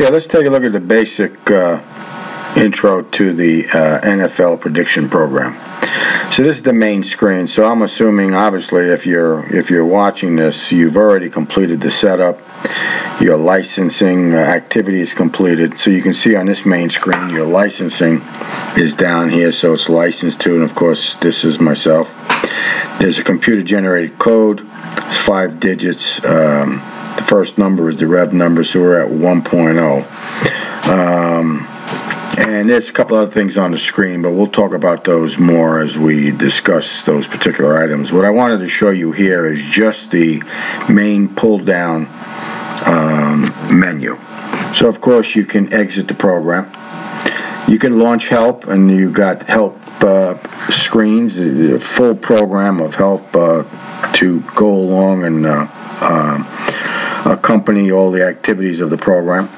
Okay, let's take a look at the basic intro to the NFL prediction program. So this is the main screen. So I'm assuming, obviously, if you're watching this, you've already completed the setup. Your licensing activity is completed. So you can see on this main screen, your licensing is down here. So it's licensed to, and of course, this is myself. There's a computer-generated code. It's 5 digits. The first number is the rev number, so we're at 1.0. And there's a couple other things on the screen, but we'll talk about those more as we discuss those particular items. What I wanted to show you here is just the main pull-down menu. So, of course, you can exit the program. You can launch help, and you got help screens, the full program of help to go along and accompany all the activities of the program.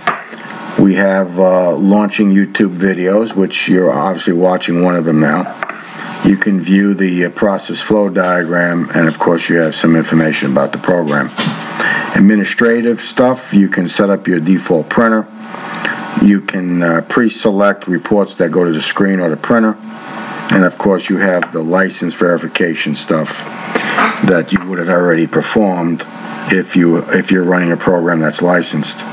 We have launching YouTube videos, which you're obviously watching one of them now. You can view the process flow diagram, and of course you have some information about the program. Administrative stuff, you can set up your default printer. You can pre-select reports that go to the screen or the printer. And of course you have the license verification stuff that you would have already performed if you're running a program that's licensed.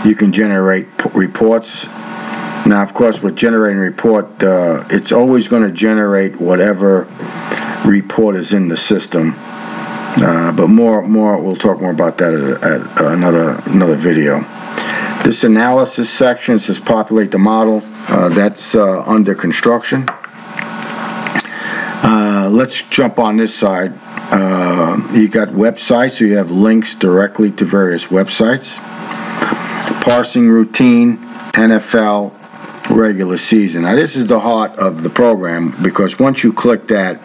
You can generate reports. Now, of course, with generating report, it's always going to generate whatever report is in the system. But we'll talk more about that at another video. This analysis section says populate the model. That's under construction. Let's jump on this side. You got websites, so you have links directly to various websites. Parsing routine, NFL, regular season. Now this is the heart of the program, because once you click that,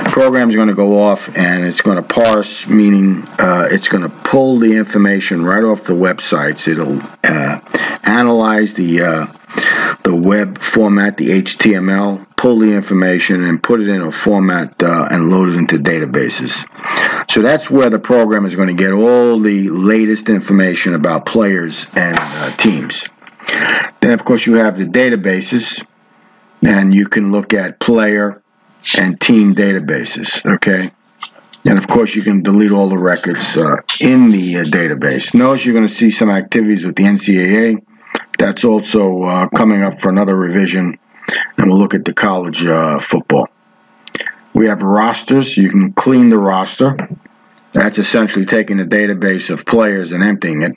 the program is going to go off and it's going to parse, meaning it's going to pull the information right off the websites. It'll analyze the web format, the HTML, pull the information and put it in a format and load it into databases. So that's where the program is going to get all the latest information about players and teams. Then, of course, you have the databases, and you can look at player and team databases, okay? And, of course, you can delete all the records in the database. Notice you're going to see some activities with the NCAA. That's also coming up for another revision, and we'll look at the college football. We have rosters. You can clean the roster. That's essentially taking the database of players and emptying it.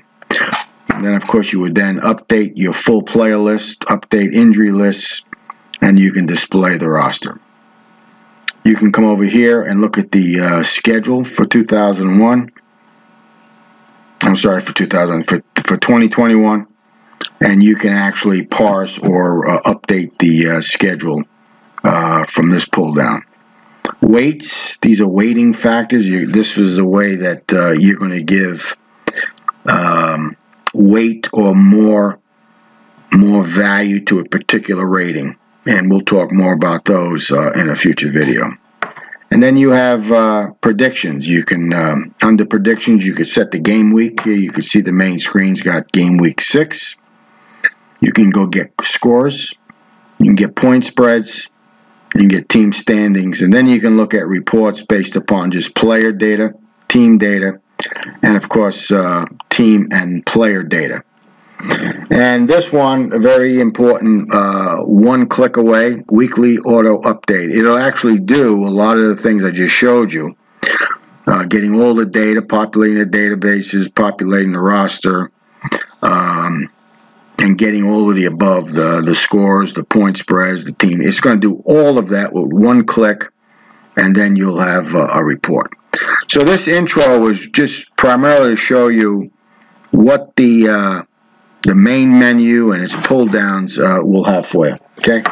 And then, of course, you would then update your full player list, update injury lists, and you can display the roster. You can come over here and look at the schedule for 2001. I'm sorry, for 2021. And you can actually parse or update the schedule from this pull down. Weights, these are weighting factors. This is a way that you're going to give weight or more value to a particular rating. And we'll talk more about those in a future video. And then you have predictions. You can, under predictions, you can set the game week. Here you can see the main screen's got game week 6. You can go get scores. You can get point spreads. You can get team standings. And then you can look at reports based upon just player data, team data, and, of course, team and player data. And this one, very important, one click away, weekly auto update. It'll actually do a lot of the things I just showed you. Getting all the data, populating the databases, populating the roster, and getting all of the above, the scores, the point spreads, the team. It's going to do all of that with one click, and then you'll have a report. So this intro was just primarily to show you what the main menu and its pull downs will have for you. Okay?